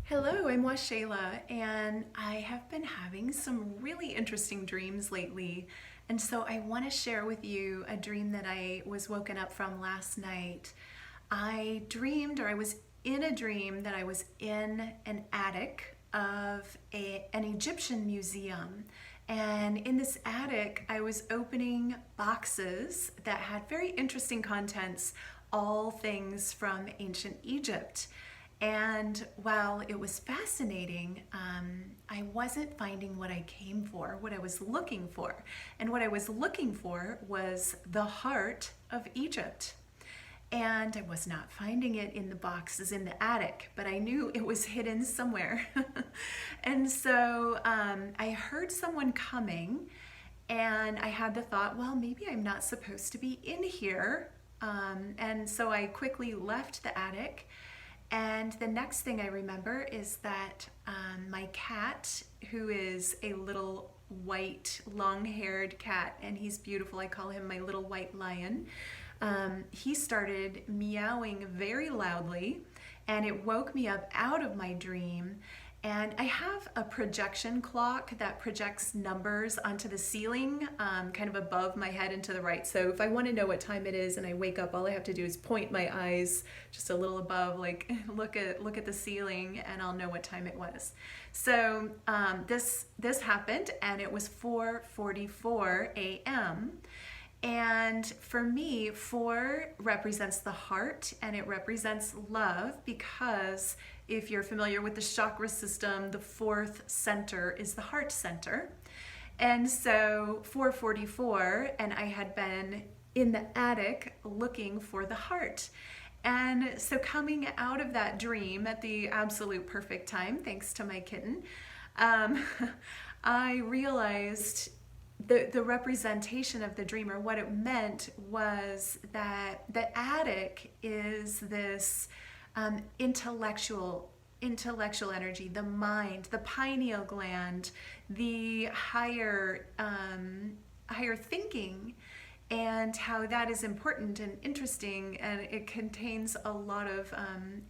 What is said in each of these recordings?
Hello, I'm Waxela, and I have been having some really interesting dreams lately. And so I want to share with you a dream that I was woken up from last night. I dreamed, or I was in a dream, that I was in an attic of an Egyptian museum. And in this attic, I was opening boxes that had very interesting contents, all things from ancient Egypt. And while it was fascinating, I wasn't finding what I came for, what I was looking for. And what I was looking for was the heart of Egypt. And I was not finding it in the boxes in the attic, but I knew it was hidden somewhere. And so I heard someone coming, and I had the thought, well, maybe I'm not supposed to be in here. And so I quickly left the attic. And the next thing I remember is that my cat, who is a little white, long-haired cat, and he's beautiful, I call him my little white lion, he started meowing very loudly, and it woke me up out of my dream. And I have a projection clock that projects numbers onto the ceiling, kind of above my head and to the right. So if I want to know what time it is and I wake up, all I have to do is point my eyes just a little above, like look at the ceiling, and I'll know what time it was. So this happened, and it was 4:44 a.m. And for me, 4 represents the heart, and it represents love, because if you're familiar with the chakra system, the 4th center is the heart center. And so 4:44, and I had been in the attic looking for the heart. And so coming out of that dream at the absolute perfect time, thanks to my kitten, I realized the representation of the dream, or what it meant, was that the attic is this intellectual energy, the mind, the pineal gland, the higher thinking, and how that is important and interesting, and it contains a lot of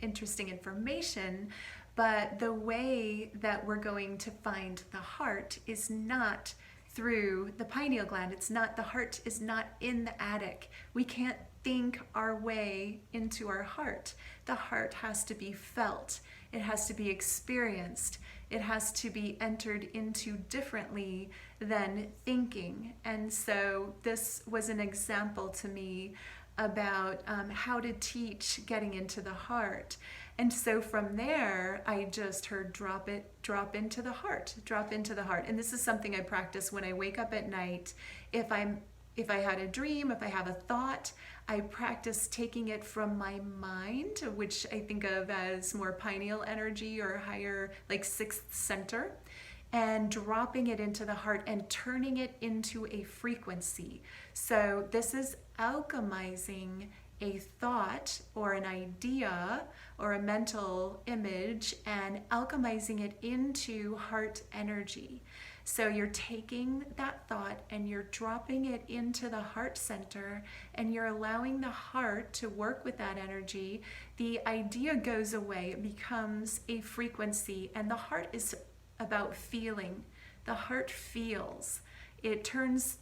interesting information. But the way that we're going to find the heart is not through the pineal gland. The heart is not in the attic. We can't think our way into our heart. The heart has to be felt. It has to be experienced. It has to be entered into differently than thinking. And so this was an example to me about how to teach getting into the heart. And so from there, I just heard drop into the heart, drop into the heart. And this is something I practice when I wake up at night. If I had a dream, if I have a thought, I practice taking it from my mind, which I think of as more pineal energy or higher, like 6th center, and dropping it into the heart and turning it into a frequency. So this is alchemizing a thought or an idea or a mental image and alchemizing it into heart energy. So you're taking that thought and you're dropping it into the heart center, and you're allowing the heart to work with that energy. The idea goes away, it becomes a frequency, and the heart is about feeling. The heart feels. It turns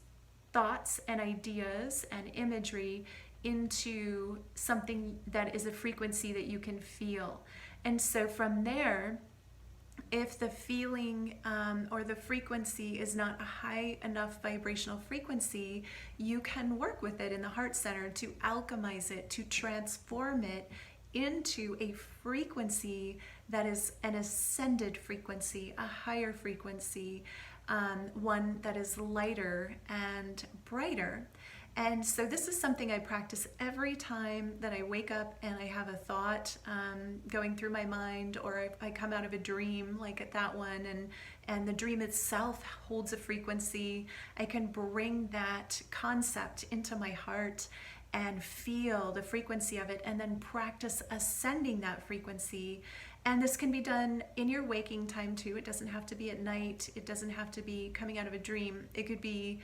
thoughts and ideas and imagery into something that is a frequency that you can feel. And so from there, if the feeling or the frequency is not a high enough vibrational frequency, you can work with it in the heart center to alchemize it, to transform it into a frequency that is an ascended frequency, a higher frequency, one that is lighter and brighter. And so this is something I practice every time that I wake up and I have a thought going through my mind, or I come out of a dream like at that one, and the dream itself holds a frequency. I can bring that concept into my heart and feel the frequency of it, and then practice ascending that frequency. And this can be done in your waking time too. It doesn't have to be at night. It doesn't have to be coming out of a dream. It could be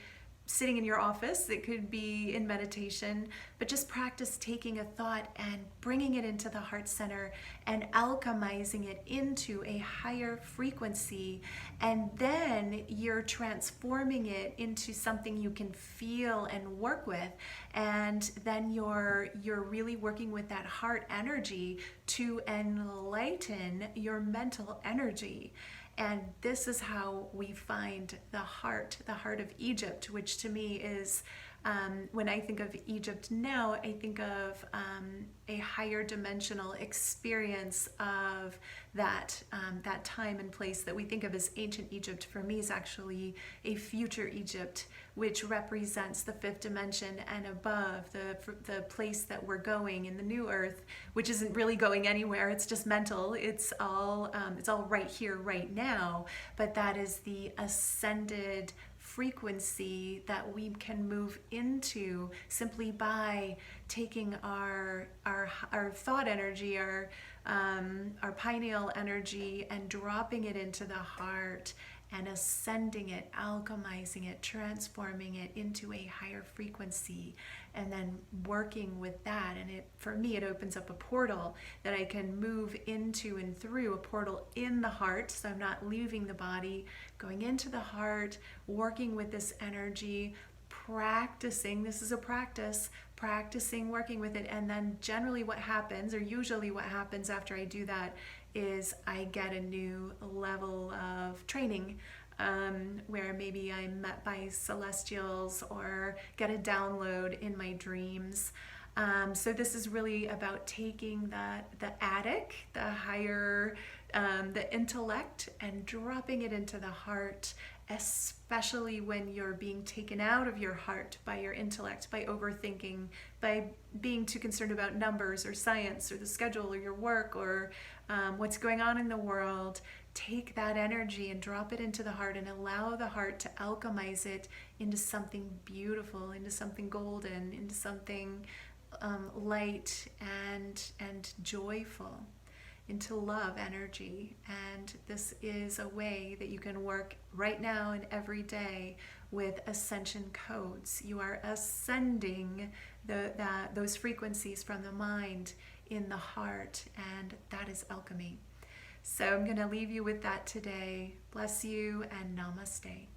sitting in your office, it could be in meditation, but just practice taking a thought and bringing it into the heart center and alchemizing it into a higher frequency. And then you're transforming it into something you can feel and work with. And then you're really working with that heart energy to enlighten your mental energy. And this is how we find the heart of Egypt, which to me is, when I think of Egypt now, I think of a higher dimensional experience of that time and place that we think of as ancient Egypt. For me, is actually a future Egypt, which represents the fifth dimension and above, the place that we're going in the new earth, which isn't really going anywhere. It's just mental. It's all right here, right now. But that is the ascended frequency that we can move into simply by taking our thought energy, our pineal energy, and dropping it into the heart and ascending it, alchemizing it, transforming it into a higher frequency, and then working with that. And for me, it opens up a portal that I can move into and through, a portal in the heart. So I'm not leaving the body, going into the heart, working with this energy, practicing. This is a practice, practicing working with it. And then generally what happens, or usually what happens after I do that, is I get a new level of training, where maybe I'm met by celestials or get a download in my dreams. So this is really about taking the attic, the higher, the intellect, and dropping it into the heart, especially when you're being taken out of your heart by your intellect, by overthinking, by being too concerned about numbers or science or the schedule or your work or what's going on in the world. Take that energy and drop it into the heart and allow the heart to alchemize it into something beautiful, into something golden, into something light and joyful, into love energy. And this is a way that you can work right now and every day with ascension codes. You are ascending those frequencies from the mind in the heart, and that is alchemy. So I'm going to leave you with that today. Bless you and namaste.